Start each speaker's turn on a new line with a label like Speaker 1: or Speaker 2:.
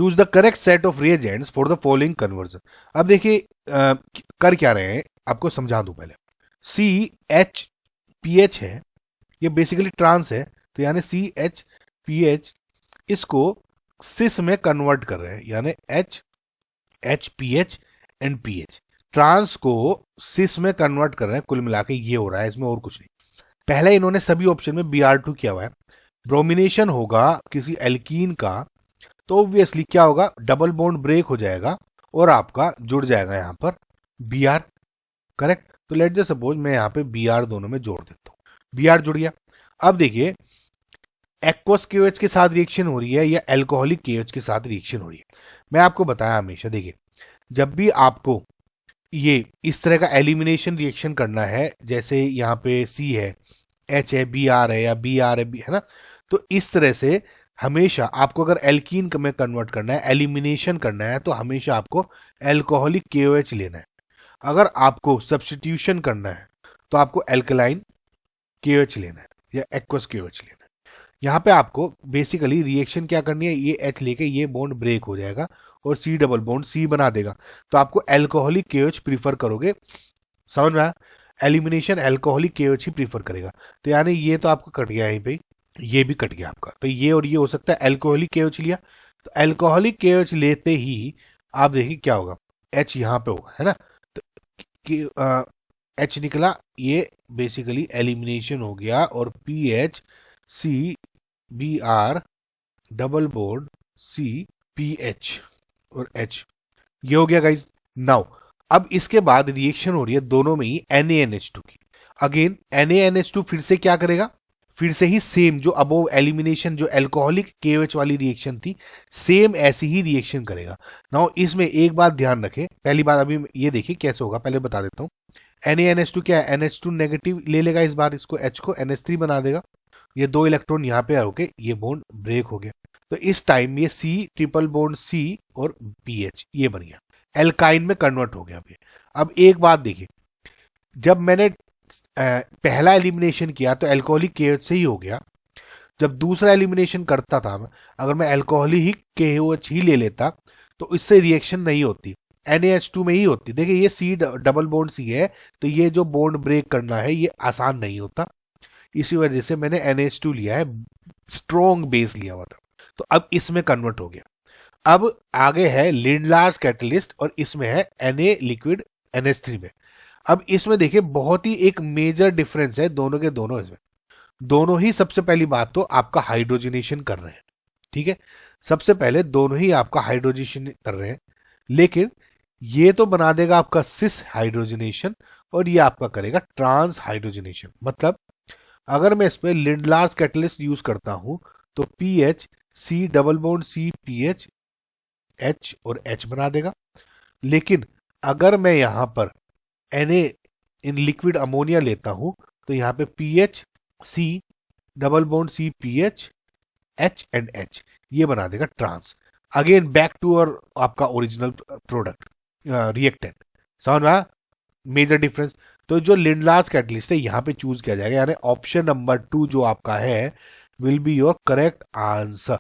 Speaker 1: Choose the correct set of reagents for the following conversion. अब देखिए कर क्या रहे हैं, आपको समझा दूं पहले। CHPH है, ये बेसिकली ट्रांस है, तो यानी CHPH इसको सिस में कन्वर्ट कर रहे हैं, यानी HPH एंड PH ट्रांस को सिस में कन्वर्ट कर रहे हैं। कुल मिला के ये हो रहा है, इसमें और कुछ नहीं। पहले इन्होंने सभी ऑप्शन में Br2 किया हुआ है। ब्रोमिनेशन होगा किसी एल्कीन का, तो ऑब्वियसली क्या होगा, डबल बॉन्ड ब्रेक हो जाएगा और आपका जुड़ जाएगा यहाँ पर Br, करेक्ट। तो लेट जस्ट सपोज मैं यहाँ पे Br दोनों में जोड़ देता हूँ, Br जुड़ गया। अब देखिए एक्वस KOH के साथ रिएक्शन हो रही है या एल्कोहलिक KOH के साथ रिएक्शन हो रही है। मैं आपको बताया हमेशा, देखिए जब भी आपको ये इस तरह का एलिमिनेशन रिएक्शन करना है, जैसे यहाँ पे C है, H है, Br है या Br है ना, तो इस तरह से हमेशा आपको अगर एल्कीन में कन्वर्ट करना है, एलिमिनेशन करना है, तो हमेशा आपको एल्कोहलिक KOH लेना है। अगर आपको सब्स्टिट्यूशन करना है तो आपको एल्कलाइन KOH लेना है या एक्वस KOH लेना है। यहाँ पे आपको बेसिकली रिएक्शन क्या करनी है, ये H लेके ये बॉन्ड ब्रेक हो जाएगा और C डबल बॉन्ड C बना देगा, तो आपको एल्कोहलिक KOH प्रीफर करोगे। समझ में आया, एलिमिनेशन एल्कोहलिक KOH ही प्रीफर करेगा। तो यानी ये तो आपको कट गया यहीं पे, ये भी कट गया आपका, तो ये और ये हो सकता है एल्कोहलिक KOH लिया, तो एल्कोहलिक KOH लेते ही आप देखिए क्या होगा, H यहाँ पे होगा, है ना, तो H निकला, ये बेसिकली एलिमिनेशन हो गया और PH C Br double bond C PH और H, ये हो गया गाइज। नाउ अब इसके बाद रिएक्शन हो रही है दोनों में ही NaNH2 की। अगेन NaNH2 फिर से क्या करेगा, फिर से ही सेम जो अबोव एलिमिनेशन जो एल्कोहलिक KOH वाली रिएक्शन थी, सेम ऐसी ही रिएक्शन करेगा। नाउ इसमें एक बात ध्यान रखें, पहली बात अभी ये देखिए कैसे होगा, पहले बता देता हूँ। NaNH2 क्या है, NH2 नेगेटिव ले लेगा, इस बार इसको H को NH3 बना देगा, ये 2 इलेक्ट्रॉन यहाँ पे होके ये बॉन्ड ब्रेक हो गया, तो इस टाइम ये C ट्रिपल बॉन्ड C और PH ये बन गया, एल्काइन में कन्वर्ट हो गया। अब एक बात देखिए, जब मैंने पहला एलिमिनेशन किया तो एल्कोहलिक KOH से ही हो गया, जब दूसरा एलिमिनेशन करता था अगर मैं एल्कोहलिक KOH ही ले लेता तो इससे रिएक्शन नहीं होती, NaH2 में ही होती। देखिए ये C डबल बॉन्ड C है, तो ये जो बॉन्ड ब्रेक करना है ये आसान नहीं होता, इसी वजह से मैंने NaH2 लिया है, स्ट्रॉन्ग बेस लिया हुआ था, तो अब इसमें कन्वर्ट हो गया। अब आगे है लिंडलार्स कैटलिस्ट और इसमें है Na लिक्विड NH3 में। अब इसमें देखिए बहुत ही एक मेजर डिफरेंस है दोनों के दोनों, इसमें दोनों ही सबसे पहली बात तो आपका हाइड्रोजनेशन कर रहे हैं, ठीक है, सबसे पहले दोनों ही आपका हाइड्रोजनेशन कर रहे हैं, लेकिन ये तो बना देगा आपका सिस हाइड्रोजनेशन और ये आपका करेगा ट्रांस हाइड्रोजनेशन। मतलब अगर मैं इस पर लिंडलार्स कैटलिस्ट यूज करता हूं तो PH C double bond C PH H और H बना देगा, लेकिन अगर मैं यहां पर Na इन लिक्विड अमोनिया लेता हूं तो यहां पे PH C double bond C PH H and H ये बना देगा ट्रांस। अगेन बैक टू और आपका ओरिजिनल प्रोडक्ट रिएक्टेंट। समझ में मेजर डिफरेंस। तो जो लिंडलार्स कैटलिस्ट है यहां पे चूज किया जाएगा, यानी ऑप्शन नंबर 2 जो आपका है will be your correct answer.